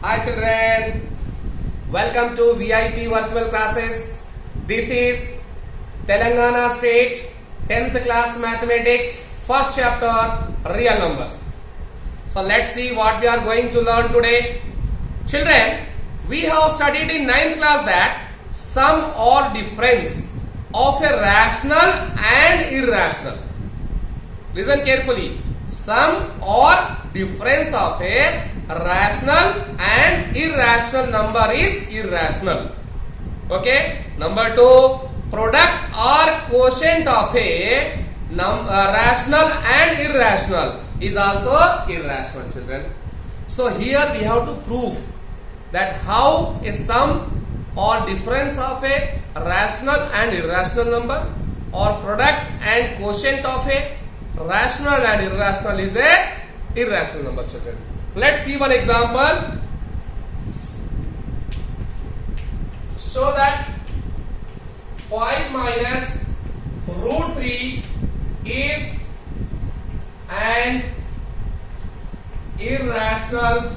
Hi children, welcome to VIP virtual classes. This is Telangana State 10th class mathematics first chapter real numbers. So let's see what we are going to learn today. Children, we have studied in 9th class that sum or difference of a rational and irrational. Listen carefully. Sum or difference of a rational and irrational number is irrational. Okay. Number 2, product or quotient of a rational and irrational is also irrational, children. So here we have to prove that how a sum or difference of a rational and irrational number or product and quotient of a rational and irrational is a irrational number, children. Let's see one example. So that 5 minus root 3 is an irrational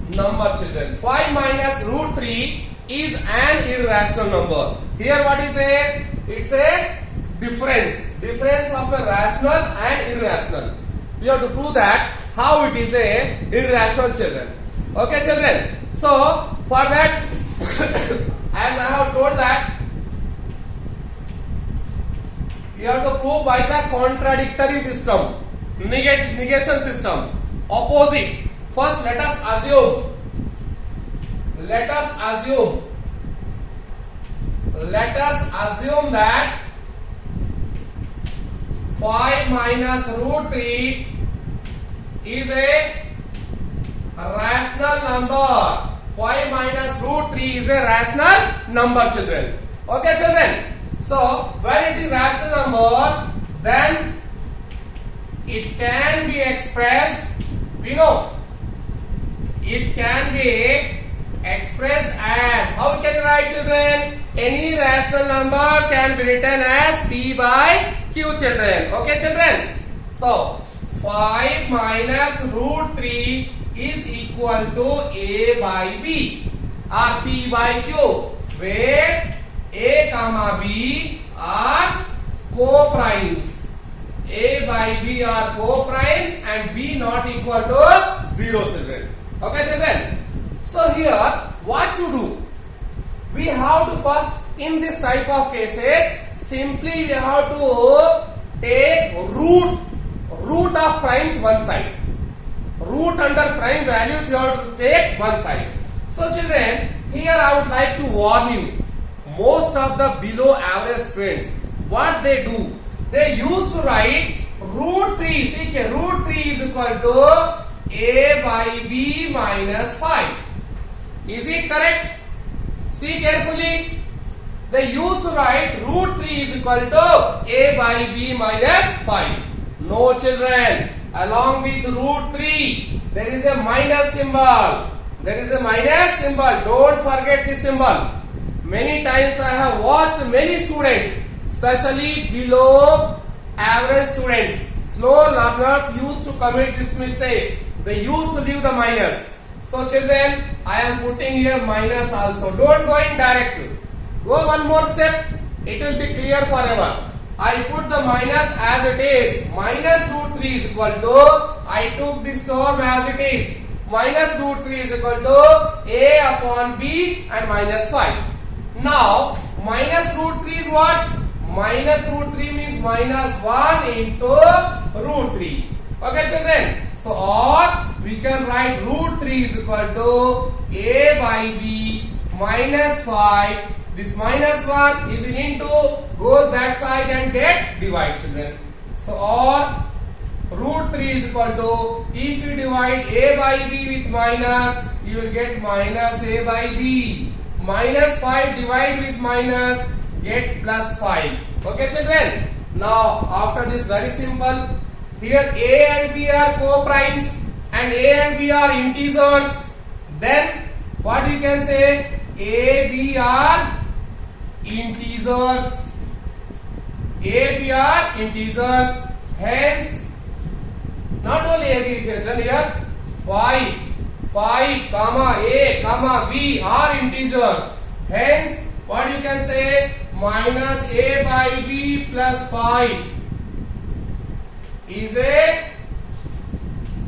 number, children. 5 minus root 3 is an irrational number. Here what is there? It's a difference of a rational and irrational. We have to prove that how it is a irrational, children. Okay, children. So for that, as I have told that, you have to prove by the contradictory system, negation system, opposite. First, let us assume that 5 minus root 3 is a rational number. 5 minus root 3 is a rational number, children. Okay, children. So, when it is rational number, then it can be expressed, we know, it can be expressed as, how can you write, children? Any rational number can be written as P by Q, children. Okay, children. So 5 minus root 3 is equal to A by B or P by Q, where A comma B are co-primes. A by B are co-primes and B not equal to 0, children. Okay, children. So here what to do? We have to first, in this type of cases, simply we have to take root of primes one side. Root under prime values you have to take one side. So children, here I would like to warn you, most of the below average students, what they do, they used to write root 3. See, root 3 is equal to A by B minus 5. Is it correct? See carefully. They used to write root 3 is equal to A by B minus 5. No, children. Along with root 3, there is a minus symbol. There is a minus symbol. Don't forget this symbol. Many times I have watched many students, especially below average students, slow learners used to commit this mistake. They used to leave the minus. So children, I am putting here minus also. Don't go in direct. Go one more step. It will be clear forever. I put the minus as it is. Minus root 3 is equal to, I took this term as it is. Minus root 3 is equal to A upon B and minus 5. Now, minus root 3 is what? Minus root 3 means minus 1 into root 3. Okay, children? So, or we can write root 3 is equal to A by B minus 5. This minus 1 is into, goes that side and get divide, children. So, or root 3 is equal to, if you divide A by B with minus, you will get minus A by B. Minus 5 divide with minus, get plus 5. Okay, children? Now, after this very simple, here A and B are co-primes and A and B are integers. Then, what you can say? A, B are integers. A, B are integers. Hence, not only A, B, children, here 5 5, comma A, comma B are integers. Hence, what you can say? Minus A by B plus 5 is a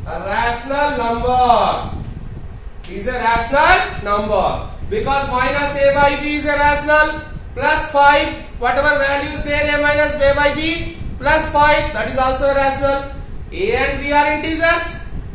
rational number. Is a rational number. Because minus A by B is a rational, plus 5, whatever value is there, A minus A by B plus 5, that is also a rational. A and B are integers.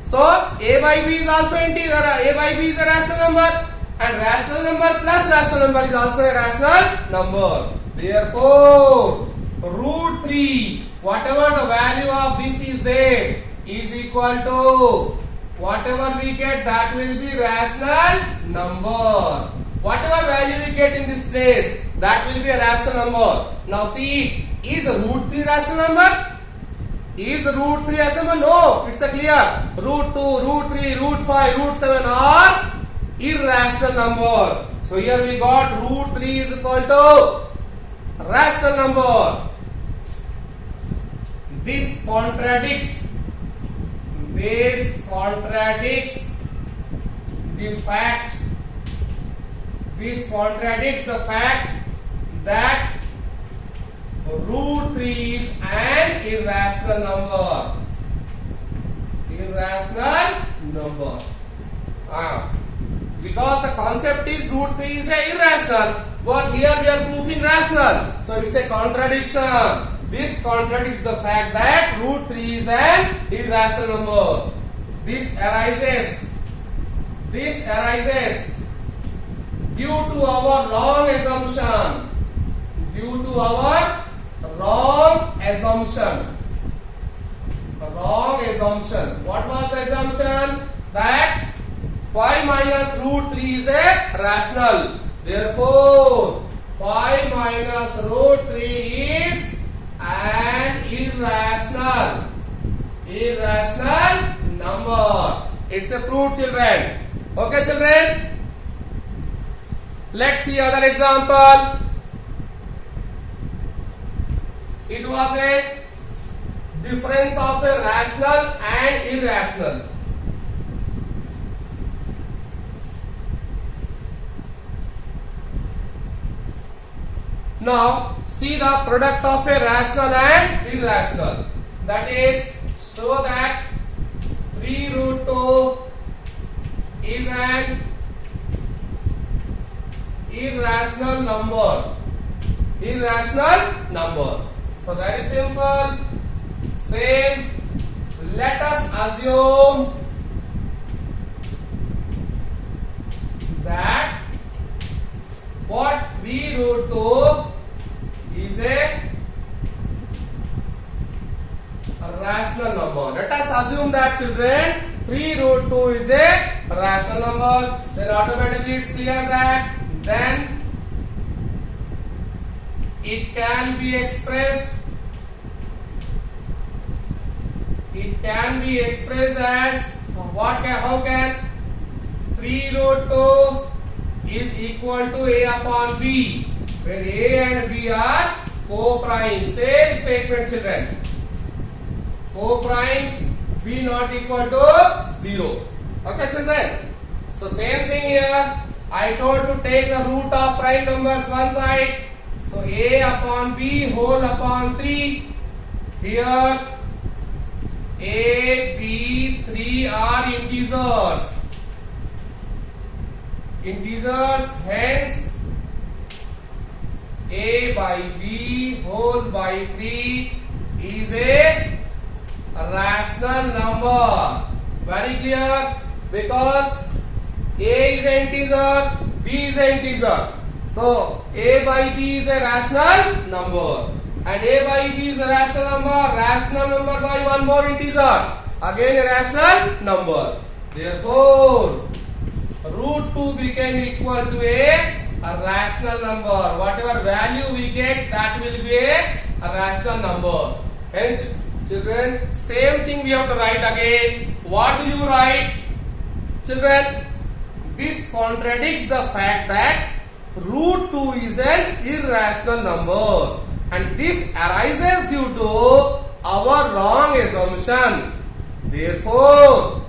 So A by B is also integer. A by B is a rational number, and rational number plus rational number is also a rational number. Therefore, root 3, whatever the value of this is there, is equal to whatever we get, that will be rational number. Whatever value we get in this place, that will be a rational number. Now see, is root 3 rational number? Is root 3 rational number? No, it's a clear. Root 2, root 3, root 5, root 7 are irrational numbers. So here we got root 3 is equal to rational number. This contradicts the fact. This contradicts the fact that root 3 is an irrational number. Irrational number. Because the concept is root 3 is a irrational, but here we are proving rational. So it's a contradiction. This contradicts the fact that root 3 is an irrational number. This arises due to our wrong assumption. Due to our wrong assumption. What was the assumption? That 5 minus root 3 is a rational. Therefore, 5 minus root 3 is an irrational number. It's a proof, children. Okay, children? Let's see other example. It was a difference of a rational and irrational. Now, see the product of a rational and irrational. That is, show that 3 root 2 is an irrational number. So very simple. Same. Let us assume that what 3 root 2 is a rational number. Let us assume that, children, 3 root 2 is a rational number. Then automatically it's clear that then it can be expressed as how can 3 root 2 is equal to A upon B, where A and B are co-prime. Same statement, children. Co-primes, B not equal to 0. Okay, children? So same thing here. I told to take the root of prime numbers one side. So A upon B whole upon 3. Here A, B, 3 are integers. Hence A by B whole by 3 is a rational number. Very clear? Because A is an integer, B is an integer. So A by B is a rational number, and A by B is a rational number by one more integer, again a rational number. Therefore, root 2 became equal to a rational number. Whatever value we get, that will be a rational number. Hence, children, same thing we have to write again. What do you write? Children, this contradicts the fact that root 2 is an irrational number, and this arises due to our wrong assumption. Therefore,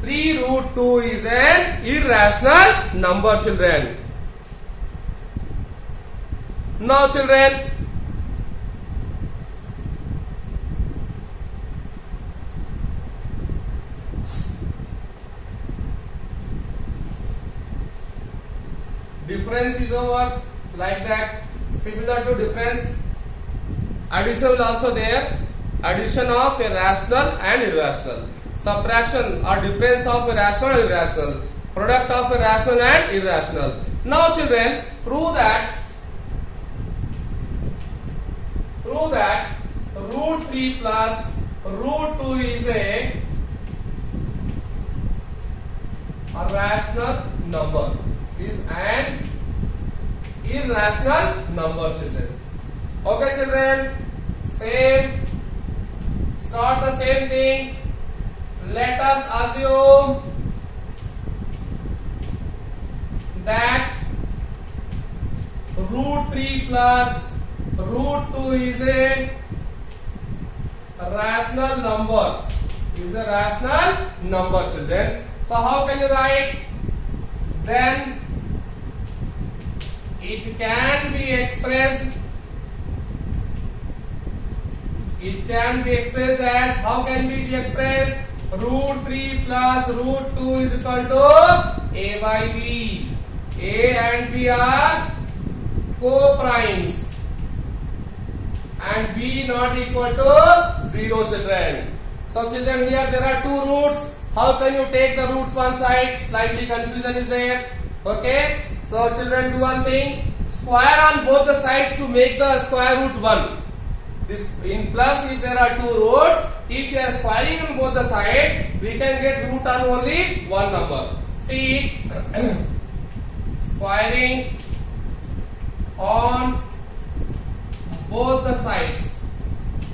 3 root 2 is an irrational number, children. Now, children, difference is over, like that. Similar to difference, addition is also there. Addition of a rational and irrational. Subtraction or difference of a rational and irrational. Product of a rational and irrational. Now, children, prove that root 3 plus root 2 is a rational number. Is an irrational number, children. Okay, children, start the same thing. Let us assume that root 3 plus root 2 is a rational number. Is a rational number, children. So how can you write? Then it can be expressed as, how can it be expressed? Root 3 plus root 2 is equal to a by b. A and b are co-primes and b not equal to 0, children. So, children, here there are two roots. How can you take the roots one side? Slightly confusion is there. Okay. So, children, do one thing. Square on both the sides to make the square root 1. This in plus, if there are two roots, if you are squaring on both the sides, we can get root on only one number. See, squaring on both the sides.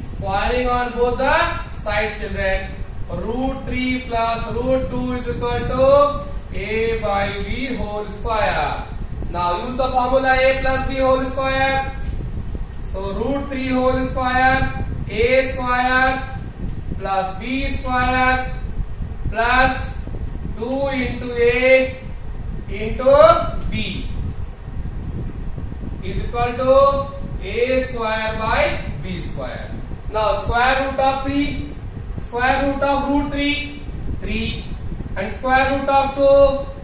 Squaring on both the sides, children. Root 3 plus root 2 is equal to a by b whole square. Now use the formula a plus b whole square. So root 3 whole square, a square plus b square plus 2 into a into b is equal to a square by b square. Now square root of 3, square root of root 3, 3, and square root of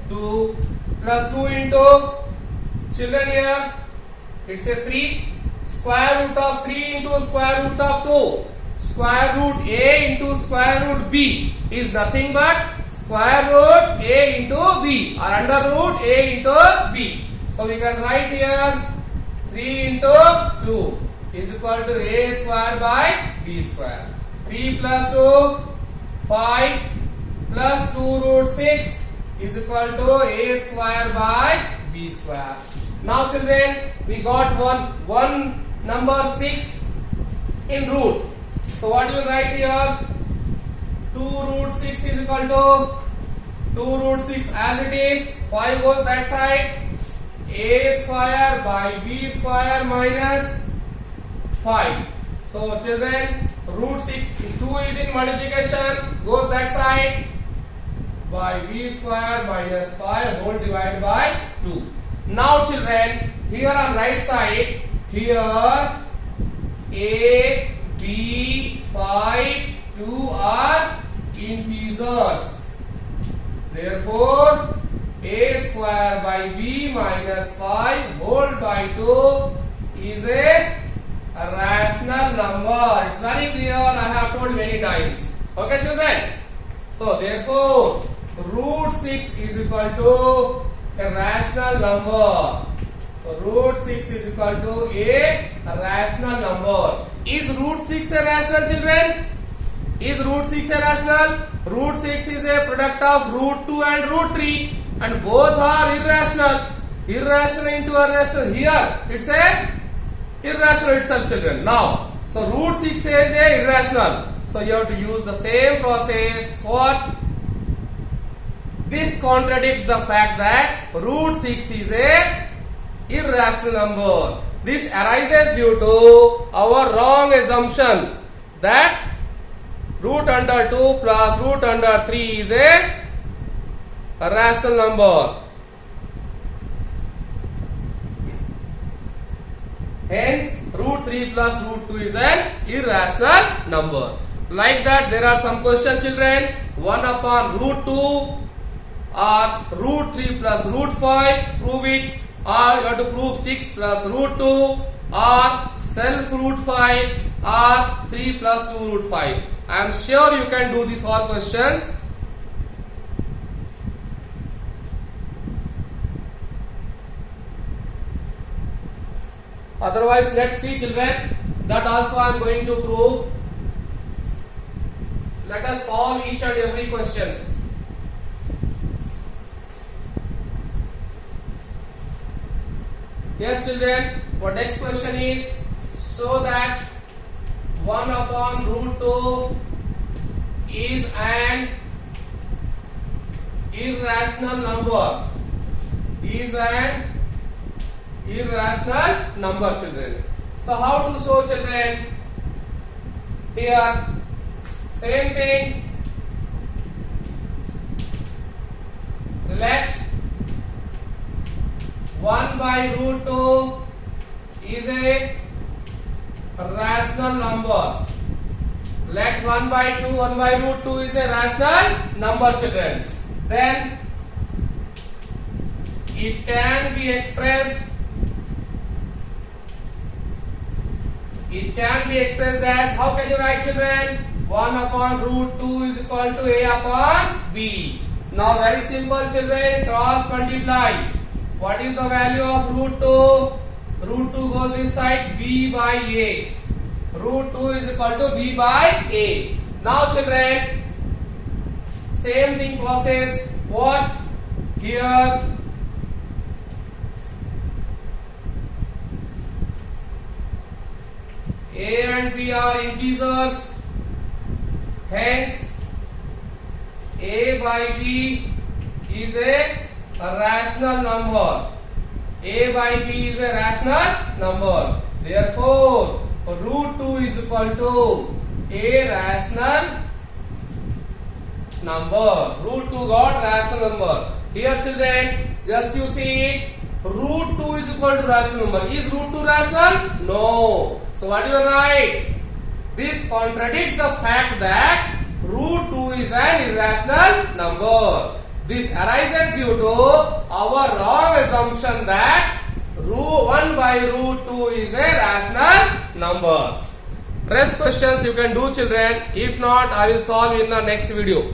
2, 2, plus 2 into, children, here it's a 3, square root of 3 into square root of 2, square root a into square root b is nothing but square root a into b or under root a into b. So we can write here 3 into 2 is equal to a square by b square. 3 plus 2, 5 plus 2 root 6 is equal to a square by b square. Now, children, we got one number 6 in root. So what you will write here? 2 root 6 is equal to 2 root 6 as it is. 5 goes that side. A square by b square minus 5. So, children, root 6, 2 is in multiplication, goes that side, by b square minus 5 whole divided by 2. Now, children, here on right side, here a, b, 5, 2 are integers. Therefore, a square by b minus 5 whole by 2 is a rational number. It's very clear, I have told many times. Okay, children? So, therefore, root 6 is equal to a rational number. So, root 6 is equal to a rational number. Is root 6 a rational, children? Is root 6 a rational? Root 6 is a product of root 2 and root 3 and both are irrational. Irrational into irrational. Here, it's a irrational itself, children. Now, so root 6 is a irrational. So you have to use the same process. What? This contradicts the fact that root 6 is a irrational number. This arises due to our wrong assumption that root under 2 plus root under 3 is a a rational number. Hence, root 3 plus root 2 is an irrational number. Like that, there are some questions, children. 1 upon root 2 or root 3 plus root 5, prove it. Or you have to prove 6 plus root 2 or self root 5 or 3 plus 2 root 5. I am sure you can do these all questions. Otherwise, let's see, children. That also I am going to prove. Let us solve each and every questions. Yes, children. Our next question is, so that 1 upon root 2 is an irrational number. Is an irrational number, children. So how to show, children? Here, same thing. Let 1 by root 2 is a rational number. Let 1 by 2, 1 by root 2 is a rational number, children. Then it can be expressed. It can be expressed as, how can you write, children? 1 upon root 2 is equal to a upon b. Now very simple, children. Cross multiply. What is the value of root 2? Root 2 goes this side, b by a. Root 2 is equal to b by a. Now, children, same thing process. What? Here, a and b are integers. Hence, a by b is a rational number. A by b is a rational number. Therefore, root 2 is equal to a rational number. Root 2 got rational number. Here, children, just you see it. Root 2 is equal to rational number. Is root 2 rational? No. So what you write? This contradicts the fact that root 2 is an irrational number. This arises due to our wrong assumption that 1 by root 2 is a rational number. Rest questions you can do, children. If not, I will solve in the next video.